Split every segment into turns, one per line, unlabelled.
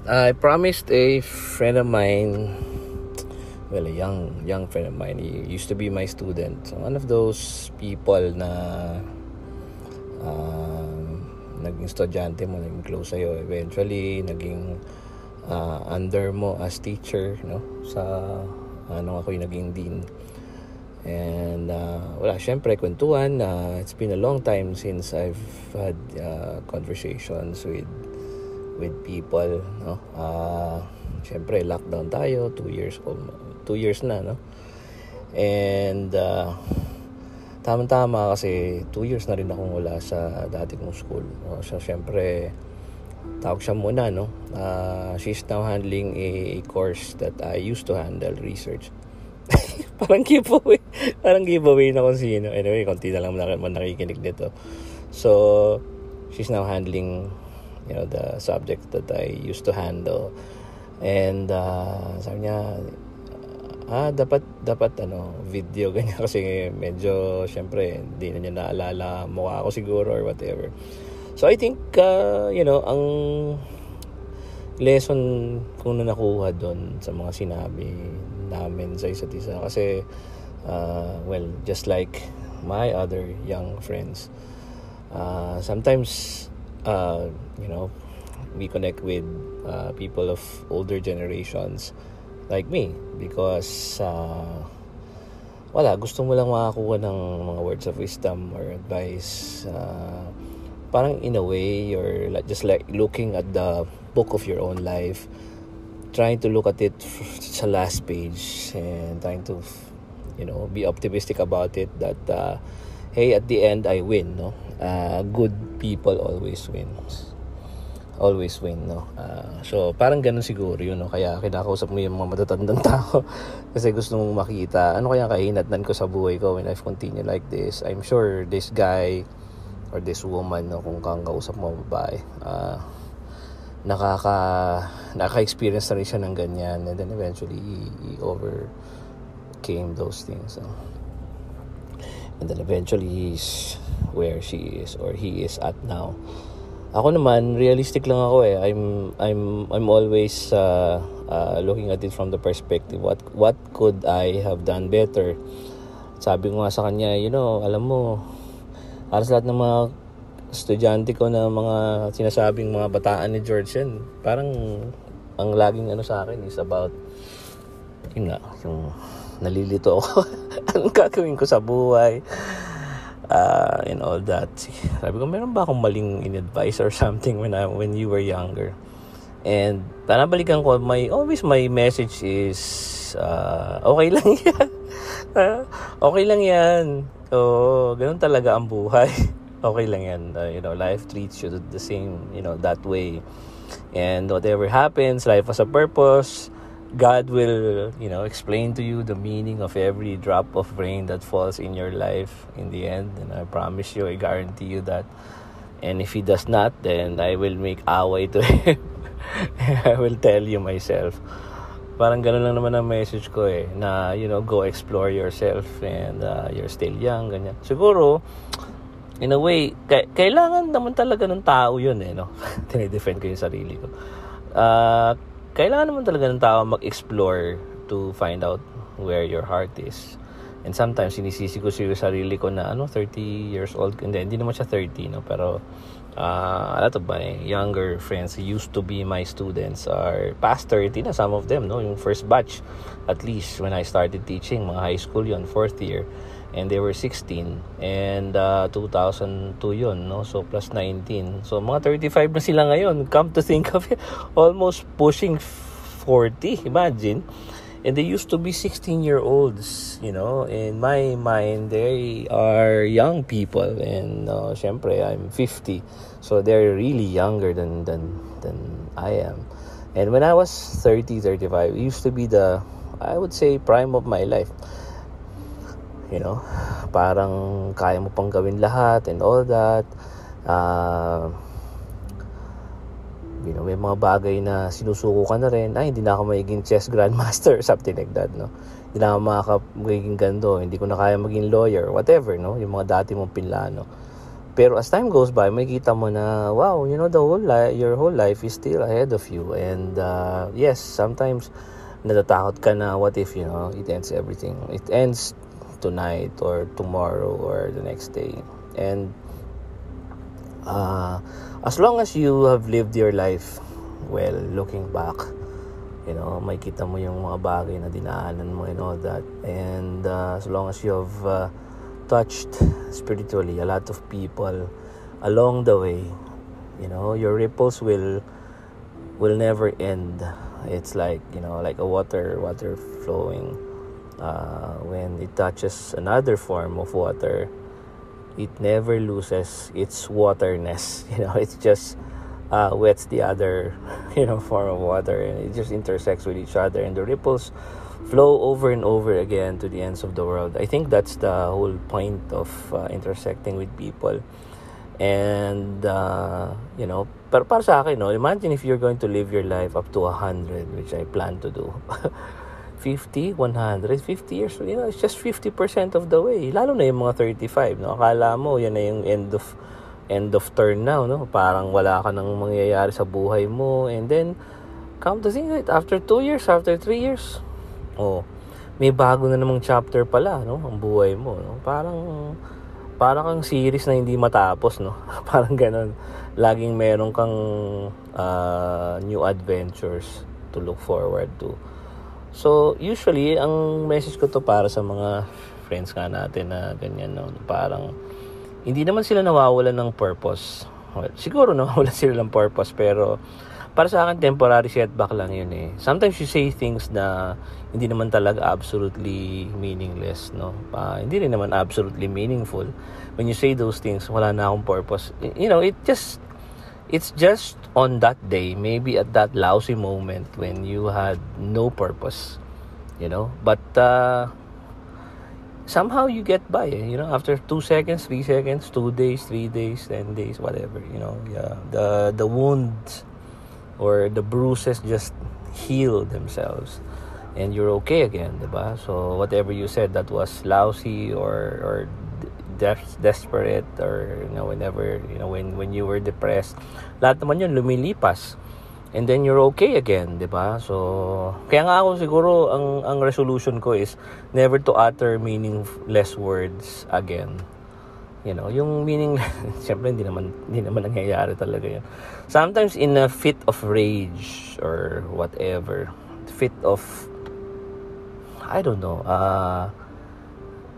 I promised a friend of mine, well, a young friend of mine. He used to be my student. So one of those people na naging estudyante mo, naging close sa'yo. Eventually, naging under mo as teacher, no? Sa ako yung naging dean. And wala, syempre kwentuhan. It's been a long time since I've had conversations with people, no? Syempre lockdown tayo, 2 years na, no? And tama-tama kasi 2 years na rin akong wala sa dati kong school, no? So syempre tawag siya muna, no? She's now handling a course that I used to handle, research. Parang giveaway na kung sino. Anyway, konti na lang nakikinig nito. So she's now handling, the subject that I used to handle. And sabi niya, dapat video ganyan kasi medyo syempre hindi na niya naalala mukha ako siguro or whatever. So I think ang lesson kung na nakuha doon sa mga sinabi namin sa isa't isa kasi just like my other young friends, sometimes we connect with people of older generations like me because gusto mo lang makakuha ng mga words of wisdom or advice, parang in a way you're just like looking at the book of your own life, trying to look at it sa last page and trying to be optimistic about it that hey, at the end I win, no? Good people always win, no? So parang ganun siguro yun, no? Kaya kinakausap mo yung mga matatandang tao kasi gusto mong makita ano kaya kahinatnan ko sa buhay ko when I've continued like this. I'm sure this guy or this woman, no, kung kang kausap mo babae, naka-experience na rin siya ng ganyan, and then eventually he overcame those things, so. And then eventually he's where she is or he is at now. Ako naman, realistic lang ako eh. I'm always looking at it from the perspective what could I have done better. Sabi ko nga sa kanya, alam mo, para sa lahat ng mga estudyante ko na mga sinasabing mga bataan ni George yan, parang ang laging sa akin is about yung nalilito ako anong gagawin ko sa buhay, and all that. Sabi ko, meron ba akong maling in-advise or something when you were younger? And balikan ko, my message is okay lang yan. Okay lang yan. So, ganun talaga ang buhay. Okay lang yan. Life treats you the same, that way. And whatever happens, life has a purpose. God will, explain to you the meaning of every drop of rain that falls in your life in the end. And I promise you, I guarantee you that. And if He does not, then I will make away to Him. I will tell you myself. Parang gano'n lang naman ang message ko na, go explore yourself and you're still young, ganyan. Siguro, in a way, kailangan naman talaga ng tao yun no? Tinidefend ko yung sarili ko. Kailangan naman talaga ng tao mag-explore to find out where your heart is. And sometimes, sinisisi ko yung sarili ko na 30 years old. Hindi naman siya 30, no? Pero, a lot of my younger friends who used to be my students are past 30 na, some of them, no? Yung first batch, at least, when I started teaching, mga high school yun, 4th year. And they were 16. And 2002 yun, no? So, plus 19. So, mga 35 na sila ngayon. Come to think of it, almost pushing 40. Imagine. And they used to be 16-year-olds, In my mind, they are young people. And syempre, I'm 50. So they're really younger than I am. And when I was 30, 35, it used to be I would say, prime of my life. Parang kaya mo pang gawin lahat and all that. May mga bagay na sinusuko ka na rin. Hindi na ako magiging chess grandmaster or something like that, no? Hindi na ako magiging gando. Hindi ko na kaya maging lawyer, whatever, no? Yung mga dati mong pinlano. Pero as time goes by, makita mo na, wow, your whole life is still ahead of you. And yes, sometimes natatakot ka na, what if, it ends everything. It ends tonight or tomorrow or the next day. And as long as you have lived your life well, looking back, makita mo yung mga bagay na dinaanan mo and all that. And as long as you have touched spiritually a lot of people along the way, your ripples will never end. It's like like a water flowing. When it touches another form of water, it never loses its waterness. It's just wets the other form of water, and it just intersects with each other, and the ripples flow over and over again to the ends of the world. I think that's the whole point of intersecting with people. And pero para sa akin, imagine if you're going to live your life up to 100, which I plan to do. 50, 100, 50 years, it's just 50% of the way. Lalo na yung mga 35, akala mo yan na yung end of turn now, parang wala ka nang mangyayari sa buhay mo. And then come to think of it, after 2 years, after 3 years, may bago na namang chapter pala, ang buhay mo, parang kang series na hindi matapos, parang ganun. Laging meron kang new adventures to look forward to. So usually ang message ko to para sa mga friends nga natin na ganyan, parang hindi naman sila nawawalan ng purpose. Well, siguro nawawalan sila ng purpose, pero para sa akin, temporary setback lang yun eh. Sometimes you say things na hindi naman talaga absolutely meaningless, hindi rin naman absolutely meaningful. When you say those things, wala na akong purpose. It's just on that day, maybe at that lousy moment when you had no purpose, But somehow you get by, after 2 seconds, 3 seconds, 2 days, 3 days, 10 days, whatever, Yeah, the wounds or the bruises just heal themselves, and you're okay again, diba? So whatever you said that was lousy or desperate, or whenever when you were depressed, lahat naman yun lumilipas, and then you're okay again, diba? So kaya nga ako siguro ang resolution ko is never to utter meaningless words again. Yung meaning, siyempre hindi naman nangyayari talaga yun. Sometimes in a fit of rage or whatever, fit of, I don't know,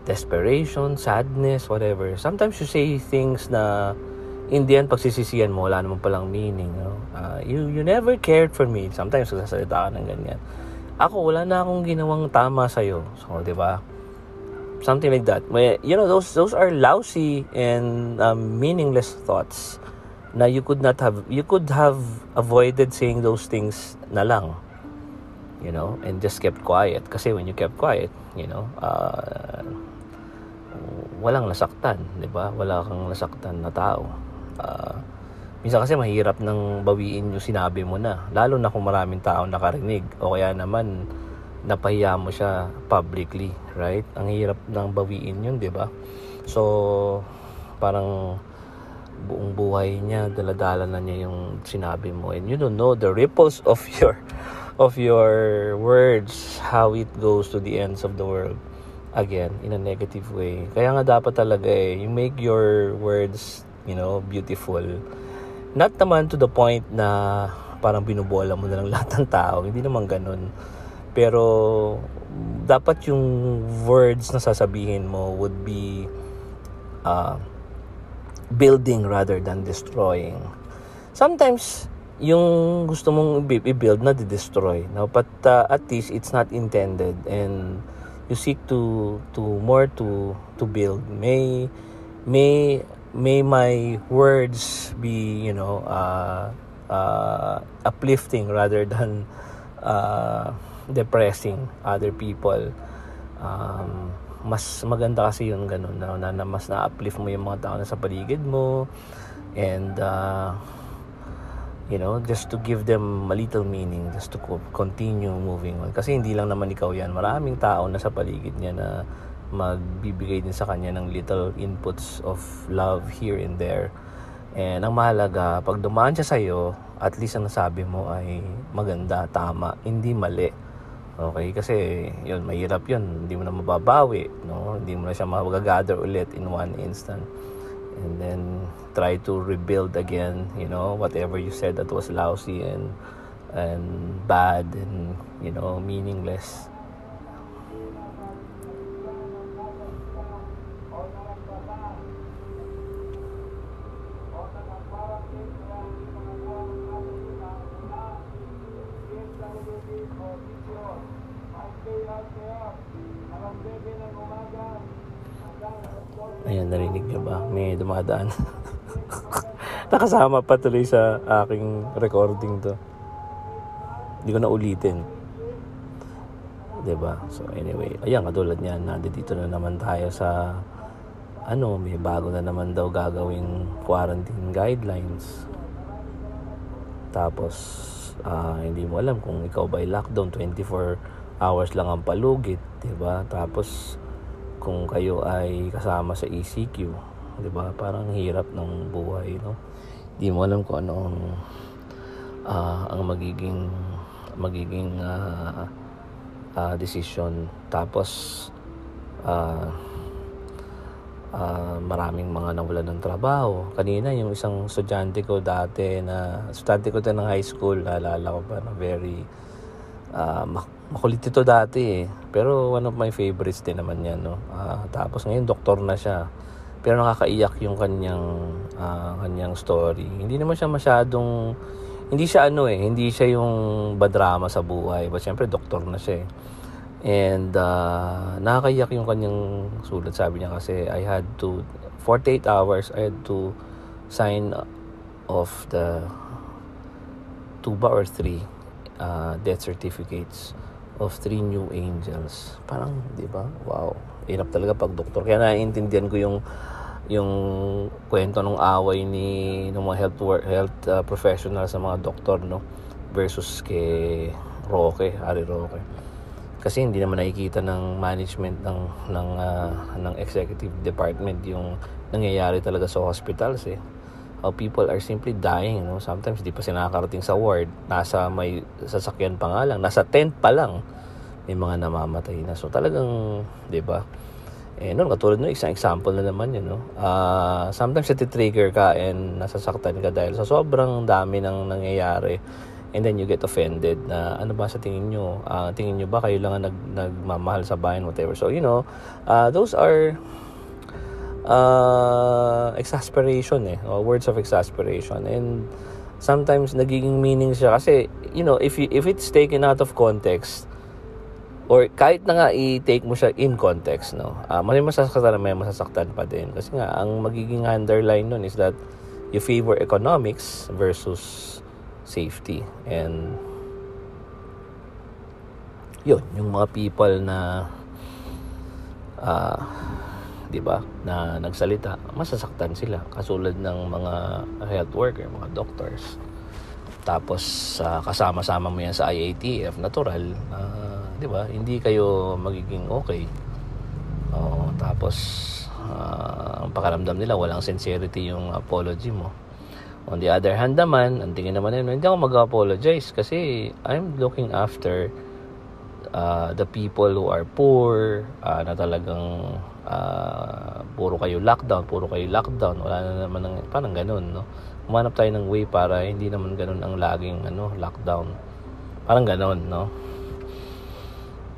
desperation, sadness, whatever. Sometimes you say things na in the end, pagsisisihan mo, wala naman palang meaning. You never cared for me. Sometimes nagsasalita ka ng ganyan. Ako, wala na akong ginawang tama sa'yo. So, diba? Something like that. Those are lousy and meaningless thoughts na you could have avoided saying those things na lang, and just kept quiet. Kasi when you kept quiet, walang nasaktan, diba? Wala kang nasaktan na tao. Minsan kasi mahirap nang bawiin yung sinabi mo na, lalo na kung maraming tao nakarinig, o kaya naman napahiya mo siya publicly, right? Ang hirap nang bawiin yun, di ba? So, parang buong buhay niya, daladala na niya yung sinabi mo, and you don't know the ripples of your words, how it goes to the ends of the world, again, in a negative way. Kaya nga dapat talaga you make your words, beautiful. Not naman to the point na parang binubola mo na lang lahat ng tao, hindi naman ganun. Pero dapat yung words na sasabihin mo would be building rather than destroying. Sometimes yung gusto mong i-build na di-destroy, but at least it's not intended, and you seek to build. May my words be uplifting rather than depressing other people. Mas maganda kasi yung ganun, na mas na-uplift mo yung mga tao na sa paligid mo, and just to give them a little meaning, just to continue moving on. Kasi hindi lang naman ikaw yan, maraming tao na sa paligid niya na magbibigay din sa kanya ng little inputs of love here and there. And ang mahalaga, pag dumaan siya sa'yo, at least ang nasabi mo ay maganda, tama, hindi mali. Okay? Kasi yun, mahirap yun. Hindi mo na mababawi. No? Hindi mo na siya magagather ulit in one instant. And then try to rebuild again, whatever you said that was lousy and bad and, meaningless. Ayan, narinig niyo ba? May dumadaan. Nakasama pa tuloy sa aking recording to. Hindi ko na ulitin. Diba? So anyway, ayan, katulad niyan, nandito na naman tayo sa may bago na naman daw gagawing quarantine guidelines. Tapos hindi mo alam kung ikaw ba ay lockdown, 24 hours lang ang palugit, diba? Tapos kung kayo ay kasama sa ECQ, diba? Parang hirap ng buhay, no? Hindi mo alam kung ano ang magiging decision. Tapos maraming mga nawalan ng trabaho. Kanina yung isang estudyante ko ng high school, naalala ko pa na very makulit ito dati pero one of my favorites din naman yan, no? Tapos ngayon doktor na siya, pero nakakaiyak yung kanyang story. Hindi naman siya masyadong, hindi siya yung badrama sa buhay, but syempre doktor na siya and nakakaiyak yung kanyang sulat. Sabi niya kasi, 48 hours I had to sign off the 2 or 3 death certificates of 3 new angels. Parang, di ba? Wow. Hirap talaga pag doktor. Kaya naiintindihan ko yung kwento ng away ng mga health professionals sa mga doktor, no? Versus kay Harry Roque. Kasi hindi naman nakikita ng management ng executive department yung nangyayari talaga sa hospitals, How people are simply dying, Sometimes di pa sila nakakarating sa ward, nasa may sasakyan pa nga lang, nasa tent pa lang may mga namamatay na. So talagang, di ba? Noon, katulad isang example na naman yun, sometimes trigger ka and nasasaktan ka dahil sa sobrang dami ng nangyayari, and then you get offended na ano ba sa tingin nyo? Tingin nyo ba kayo lang ang nagmamahal sa bayan, whatever. So, those are exasperation, words of exasperation, and sometimes nagiging meaning siya kasi if it's taken out of context, or kahit na nga i-take mo siya in context, may masasaktan pa din kasi nga ang magiging underline nun is that you favor economics versus safety. And yun, yung mga people na di ba, na nagsalita, masasaktan sila, kasulad ng mga health worker, mga doctors. Tapos kasama-sama mo yan sa IATF, natural, di ba, hindi kayo magiging okay. Tapos ang pakaramdam nila walang sincerity yung apology mo. On the other hand naman, ang tingin naman nila, hindi ako mag-apologize kasi I'm looking after the people who are poor, na talagang puro kayo lockdown, wala na naman parang ganun, no? Umanap tayo ng way para hindi naman ganun ang laging lockdown, parang ganun, no?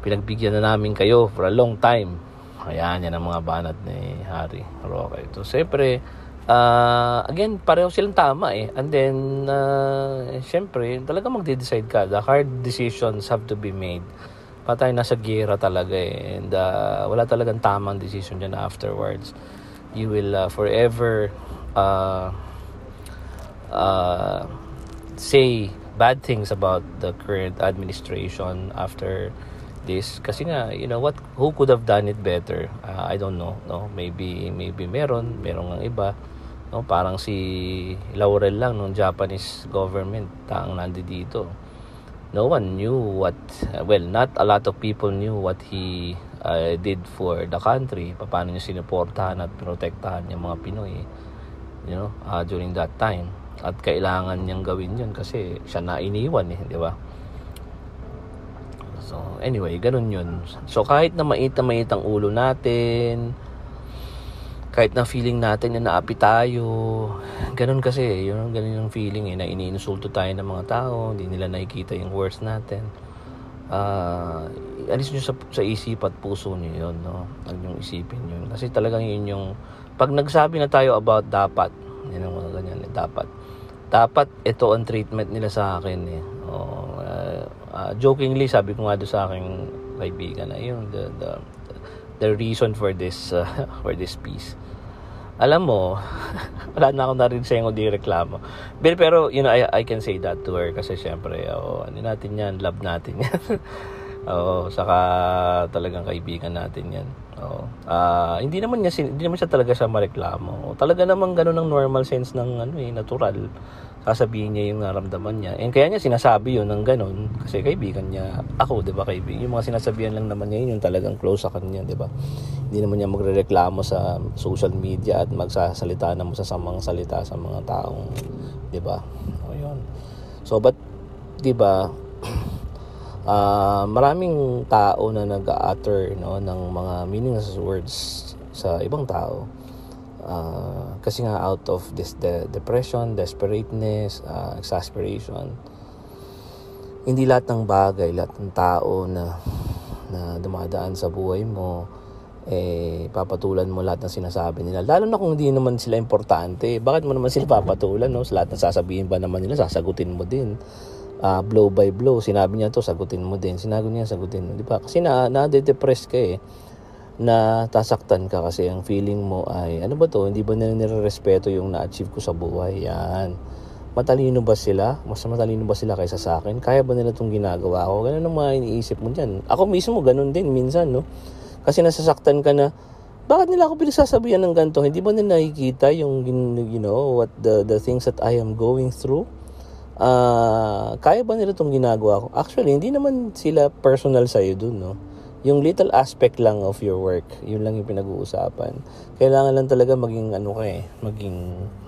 Pinagbigyan na namin kayo for a long time. Ayan, yan ang mga banat ni Harry Roque. So siyempre, again, pareho silang tama, and then siyempre talaga magde-decide ka. The hard decisions have to be made. Patay nasa gera talaga, and wala talagang tamang decision dyan afterwards. You will forever say bad things about the current administration after this, kasi nga, who could have done it better? I don't know, no? Maybe meron ang iba, no? Parang si Laurel lang ng Japanese government ang nandito. No one knew not a lot of people knew what he did for the country, paano niya sinuportahan at protektahan yung mga Pinoy, during that time. At kailangan niyang gawin yun kasi siya na iniwan di ba? So anyway, ganun yun. So kahit na mait ang ulo natin, kahit na feeling natin na naapi tayo, ganun kasi, ganun yung feeling na iniinsulto tayo ng mga tao, hindi nila nakikita yung words natin. Alis nyo sa isip at puso nyo yun, no? Huwag nyo isipin yun. Kasi talagang yun yung, pag nagsabi na tayo about dapat, yun ang mga ganyan, dapat ito ang treatment nila sa akin jokingly, sabi ko nga doon sa aking kaibigan na yun, the reason for this piece. Alam mo, wala na akong narinig sa'yo di reklamo. Pero, I can say that to her kasi syempre, natin yan, love natin yan. Saka talagang kaibigan natin yan. Hindi naman siya talaga siya mareklamo. Talaga naman ganun ang normal sense ng natural. Sasabihin niya yung naramdaman niya. And kaya niya sinasabi yun ng ganun kasi kaibigan niya ako, 'di ba, kaibigan. Yung mga sinasabihan lang naman niya yun yung talagang close sa kanya, 'di ba? Hindi naman niya magrereklamo sa social media at magsasalita ng masasamang salita sa mga taong, 'di ba? Yun. So but 'di ba, maraming tao na nag-utter ng mga meaningless words sa ibang tao. Kasi nga out of this depression, desperateness, exasperation, hindi lahat ng bagay, lahat ng tao na dumadaan sa buhay mo papatulan mo lahat ng sinasabi nila, lalo na kung hindi naman sila importante. Bakit mo naman sila papatulan, no? Sa lahat ng sasabihin ba naman nila, sasagutin mo din, blow by blow. Sinabi niya to, sagutin mo din. Sinabi niya, sagutin mo, di ba? Kasi na-depress ka na tasaktan ka kasi ang feeling mo ay, ano ba to, hindi ba nila nire-respeto yung na-achieve ko sa buhay? Yan. Matalino ba sila? Mas matalino ba sila kaysa sa akin? Kaya ba nila itong ginagawa ko? Ganun ang mga iniisip mo dyan. Ako mismo, ganun din minsan, no? Kasi nasasaktan ka na, bakit nila ako pinagsasabihan ng ganito? Hindi ba nila nakikita yung, what the things that I am going through? Kaya ba nila itong ginagawa ko? Actually, hindi naman sila personal sa'yo dun, no? Yung little aspect lang of your work, yun lang yung pinag-uusapan. Kailangan lang talaga maging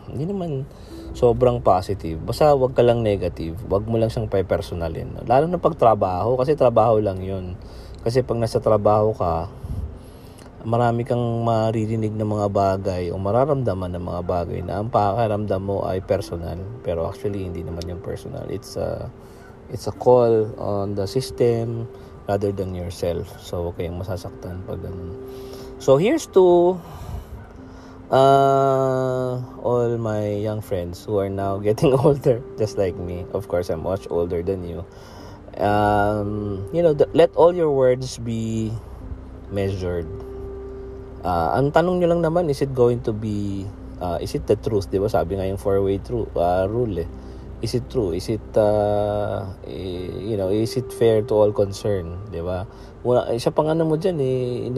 hindi naman sobrang positive. Basta wag ka lang negative. Wag mo lang siyang personalin. Lalo na pag trabaho, kasi trabaho lang yun. Kasi pag nasa trabaho ka, marami kang maririnig ng mga bagay o mararamdaman ng mga bagay na ang pakiramdam mo ay personal. Pero actually, hindi naman yung personal. It's a call on the system rather than yourself. So, huwag kayong masasaktan pag ganun. So, here's to all my young friends who are now getting older, just like me. Of course, I'm much older than you. Let all your words be measured. Ang tanong nyo lang naman, is it going to be, is it the truth? Diba? Sabi nga yung four-way rule Is it true? Is it is it fair to all concerned, 'di ba? Isa pang mo diyan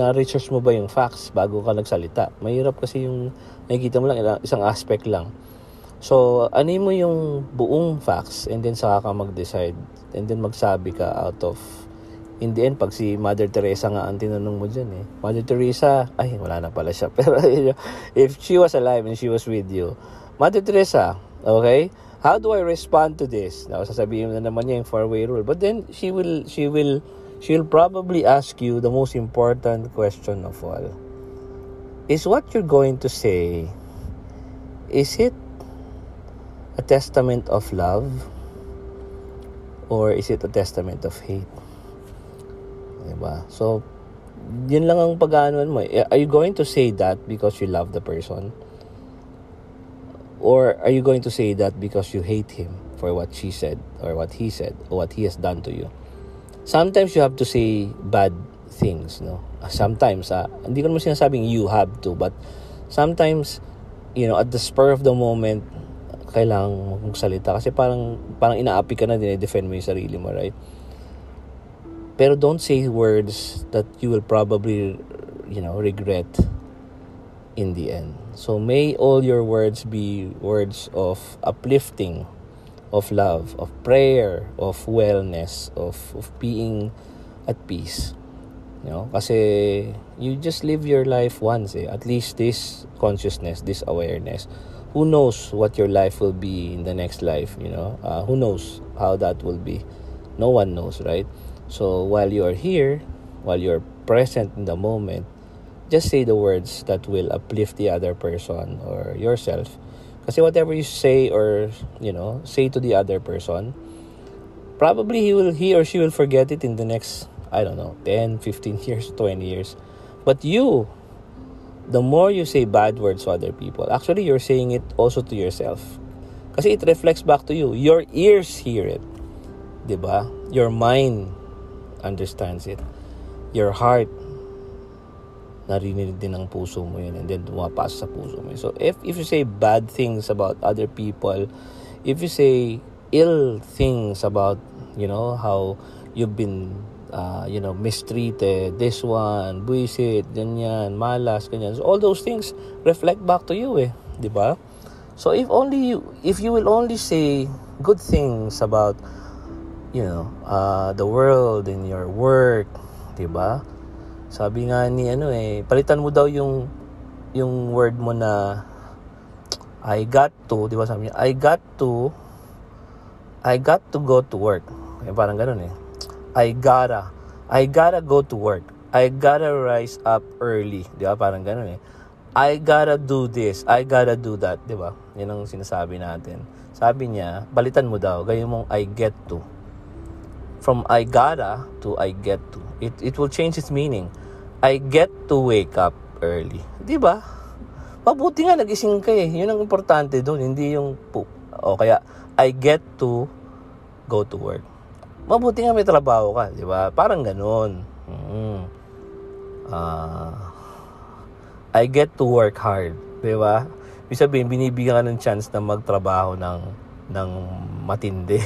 na-research mo ba yung facts bago ka nagsalita? Mahirap kasi yung nakikita mo lang isang aspect lang. So, ano mo yung buong facts and then saka ka mag-decide and then magsabi ka out of, in the end, pag si Mother Teresa nga ang tinanong mo dyan Mother Teresa, ay wala na pala siya, pero if she was alive and she was with you, Mother Teresa, okay, how do I respond to this? Now, sasabihin mo na naman niya yung four-way rule. But then, she will probably ask you the most important question of all. Is what you're going to say, is it a testament of love? Or is it a testament of hate? Diba? So, yun lang ang pag-aanuan mo. Are you going to say that because you love the person? Or are you going to say that because you hate him for what she said or what he said or what he has done to you? Sometimes you have to say bad things, no? Sometimes, hindi ko naman sinasabing you have to, but sometimes, at the spur of the moment, kailangan mong salita. Kasi parang inaapi ka na, dinedefend mo yung sarili mo, right? Pero don't say words that you will probably, regret in the end. So may all your words be words of uplifting, of love, of prayer, of wellness, of being at peace. Kasi you just live your life once At least this consciousness, this awareness. Who knows what your life will be in the next life, Who knows how that will be? No one knows, right? So while you are here, while you're present in the moment, just say the words that will uplift the other person or yourself. Kasi whatever you say or, say to the other person, probably he or she will forget it in the next, 10, 15 years, 20 years. But you, the more you say bad words to other people, actually you're saying it also to yourself. Kasi it reflects back to you. Your ears hear it. Diba? Your mind understands it. Your heart, narinig din ng puso mo yun, and then dumapasok sa puso mo. So if you say bad things about other people, if you say ill things about, how you've been, mistreated, this one, buisit, ganyan, malas, ganyan. So all those things reflect back to you diba? So if you will only say good things about, the world and your work, diba? Sabi nga ni palitan mo daw yung word mo na I got to, diba sabi niya, I got to go to work. Parang ganun I gotta go to work. I gotta rise up early. Diba? Parang ganun I gotta do this. I gotta do that. Diba? Yan ang sinasabi natin. Sabi niya, balitan mo daw. Gawin mong I get to. From I gotta to I get to. It will change its meaning. I get to wake up early. Diba? Mabuti nga nagising ka Yun ang importante doon. Hindi yung poop. O kaya, I get to go to work. Mabuti nga may trabaho ka, di ba? Parang ganun. I get to work hard, di ba? Ibig sabihin, binibigyan ka ng chance na magtrabaho ng matindi,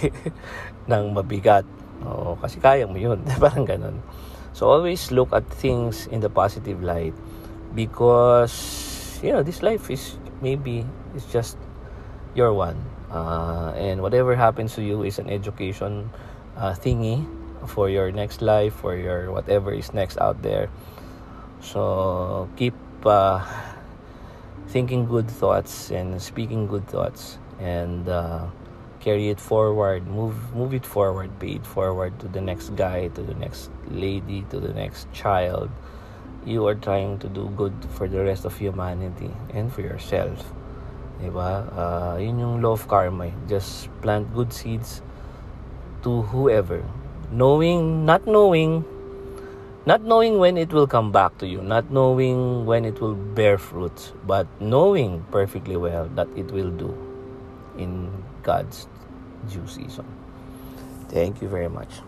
ng mabigat. Oo, kasi kaya mo yun. Parang ganun. So, always look at things in the positive light because, this life is it's just your one. And whatever happens to you is an education thingy for your next life, for your whatever is next out there. So keep thinking good thoughts and speaking good thoughts, and carry it forward, move it forward, pay it forward to the next guy, to the next lady, to the next child. You are trying to do good for the rest of humanity and for yourself. Diba? Yun yung law of karma. Just plant good seeds to whoever. Not knowing when it will come back to you. Not knowing when it will bear fruits. But knowing perfectly well that it will do in God's due season. Thank you very much.